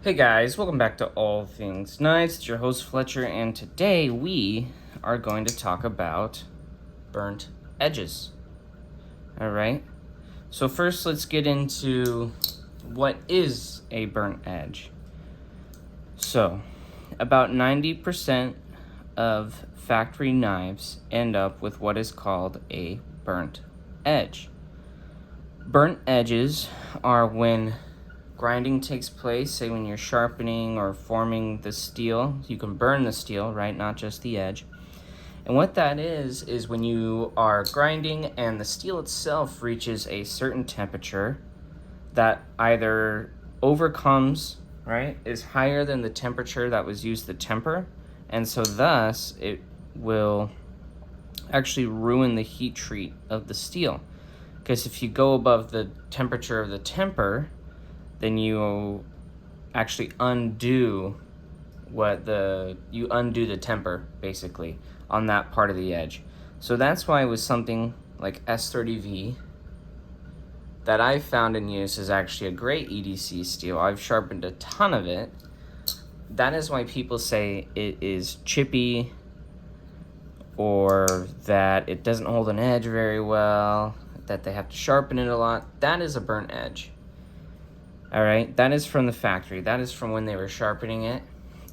Hey guys, welcome back to All Things Knives. It's your host Fletcher, and today we are going to talk about burnt edges. Alright, so first let's get into what is a burnt edge. So, about 90% of factory knives end up with what is called a burnt edge. Burnt edges are when grinding takes place, say when you're sharpening or forming the steel. You can burn the steel, right? Not just the edge. And what that is when you are grinding and the steel itself reaches a certain temperature that either overcomes, right, is higher than the temperature that was used to temper, and so thus it will actually ruin the heat treat of the steel. Because if you go above the temperature of the temper, then you actually undo the temper basically on that part of the edge. So that's why with something like S30V that I've found in use is actually a great EDC steel. I've sharpened a ton of it. That is why people say it is chippy or that it doesn't hold an edge very well, that they have to sharpen it a lot. That is a burnt edge. All right, that is from the factory. That is from when they were sharpening it.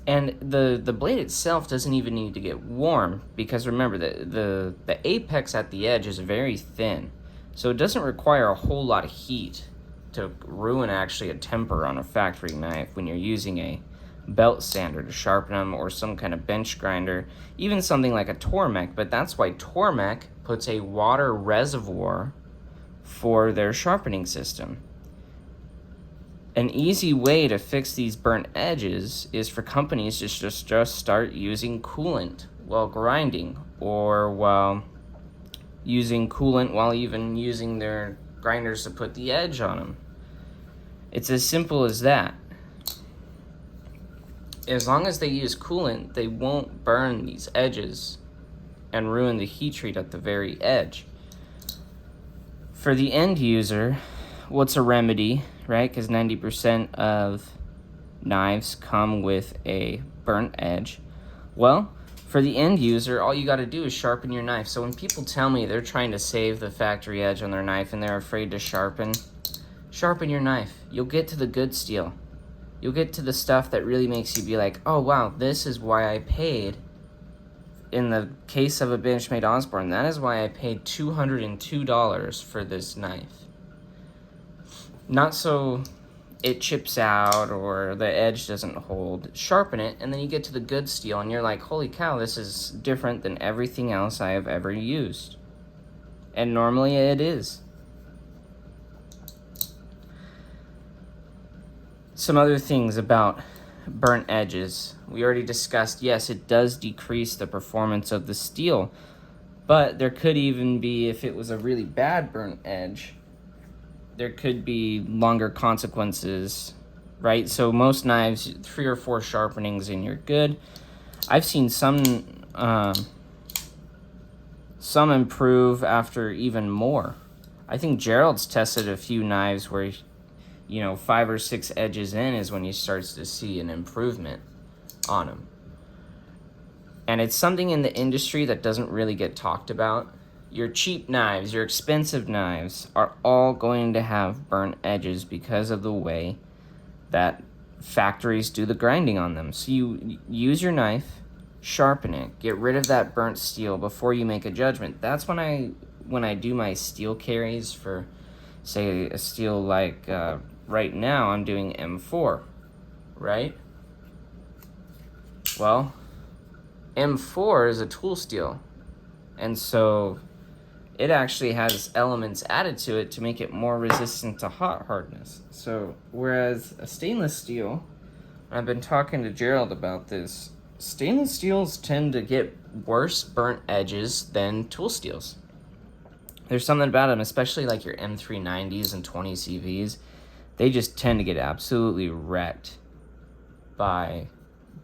And the blade itself doesn't even need to get warm because remember, the apex at the edge is very thin. So it doesn't require a whole lot of heat to ruin actually a temper on a factory knife when you're using a belt sander to sharpen them or some kind of bench grinder, even something like a Tormek. But that's why Tormek puts a water reservoir for their sharpening system. An easy way to fix these burnt edges is for companies to just start using coolant while grinding, or while using coolant while even using their grinders to put the edge on them. It's as simple as that. As long as they use coolant, they won't burn these edges and ruin the heat treat at the very edge. For the end user, what's a remedy, right? Because 90% of knives come with a burnt edge. Well, for the end user, all you got to do is sharpen your knife. So when people tell me they're trying to save the factory edge on their knife and they're afraid to sharpen your knife. You'll get to the good steel. You'll get to the stuff that really makes you be like, oh wow, this is why I paid. In the case of a Benchmade Osborne, that is why I paid $202 for this knife. Not so it chips out or the edge doesn't hold. Sharpen it, and then you get to the good steel, and you're like, holy cow, this is different than everything else I have ever used. And normally it is. Some other things about burnt edges. We already discussed, yes, it does decrease the performance of the steel, but there could even be, if it was a really bad burnt edge, there could be longer consequences, right? So most knives, 3 or 4 sharpenings and you're good. I've seen some improve after even more. I think Gerald's tested a few knives where, 5 or 6 edges in is when he starts to see an improvement on them. And it's something in the industry that doesn't really get talked about. Your cheap knives, your expensive knives are all going to have burnt edges because of the way that factories do the grinding on them. So you use your knife, sharpen it, get rid of that burnt steel before you make a judgment. That's when I do my steel carries for, say, a steel like right now I'm doing M4, right? Well, M4 is a tool steel, and so it actually has elements added to it to make it more resistant to hot hardness. So whereas a stainless steel, I've been talking to Gerald about this, stainless steels tend to get worse burnt edges than tool steels. There's something about them, especially like your M390s and 20CVs, they just tend to get absolutely wrecked by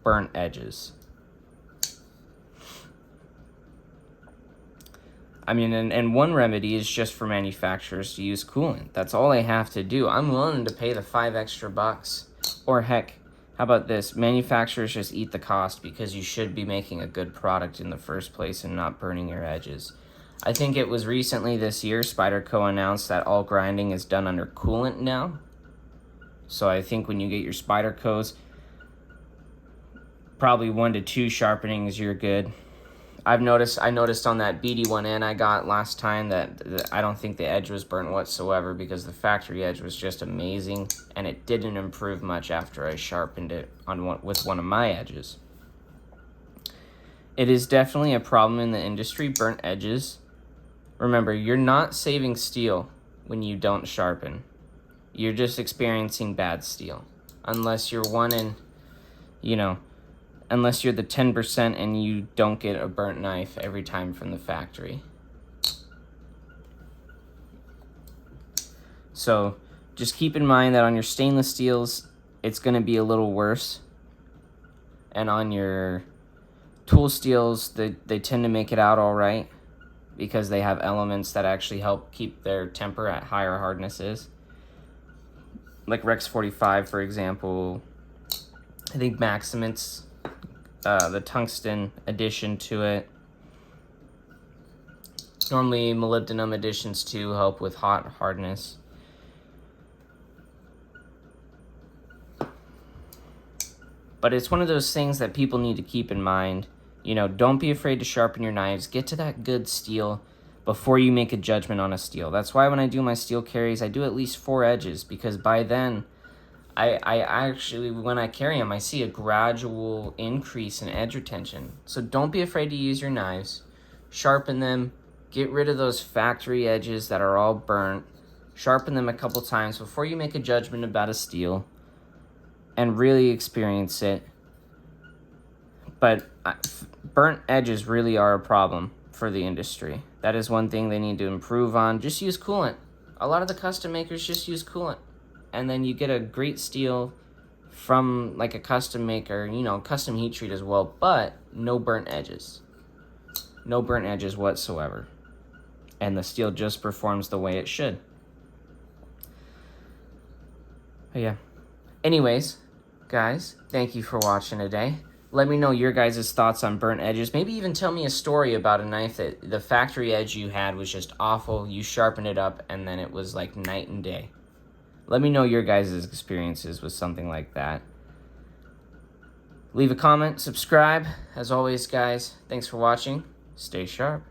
burnt edges. I mean, and one remedy is just for manufacturers to use coolant. That's all they have to do. I'm willing to pay the $5 extra, or heck, How about this? Manufacturers just eat the cost because you should be making a good product in the first place and not burning your edges. I think it was recently this year, Spyderco announced that all grinding is done under coolant now. So I think when you get your Spydercos, probably 1 to 2 sharpenings, you're good. I noticed on that BD1N I got last time that I don't think the edge was burnt whatsoever because the factory edge was just amazing, and it didn't improve much after I sharpened it with one of my edges. It is definitely a problem in the industry, burnt edges. Remember, you're not saving steel when you don't sharpen. You're just experiencing bad steel. Unless you're unless you're the 10% and you don't get a burnt knife every time from the factory. So just keep in mind that on your stainless steels, it's going to be a little worse. And on your tool steels, they tend to make it out all right because they have elements that actually help keep their temper at higher hardnesses. Like Rex 45, for example. I think Maximit's the tungsten addition to it. Normally molybdenum additions too help with hot hardness. But it's one of those things that people need to keep in mind. Don't be afraid to sharpen your knives. Get to that good steel before you make a judgment on a steel. That's why when I do my steel carries, I do at least 4 edges, because by then, I actually, when I carry them, I see a gradual increase in edge retention. So don't be afraid to use your knives. Sharpen them. Get rid of those factory edges that are all burnt. Sharpen them a couple times before you make a judgment about a steel and really experience it. But burnt edges really are a problem for the industry. That is one thing they need to improve on. Just use coolant. A lot of the custom makers just use coolant. And then you get a great steel from like a custom maker, custom heat treat as well, but no burnt edges. No burnt edges whatsoever. And the steel just performs the way it should. But yeah. Anyways, guys, thank you for watching today. Let me know your guys' thoughts on burnt edges. Maybe even tell me a story about a knife that the factory edge you had was just awful. You sharpened it up and then it was like night and day. Let me know your guys' experiences with something like that. Leave a comment, subscribe. As always, guys, thanks for watching. Stay sharp.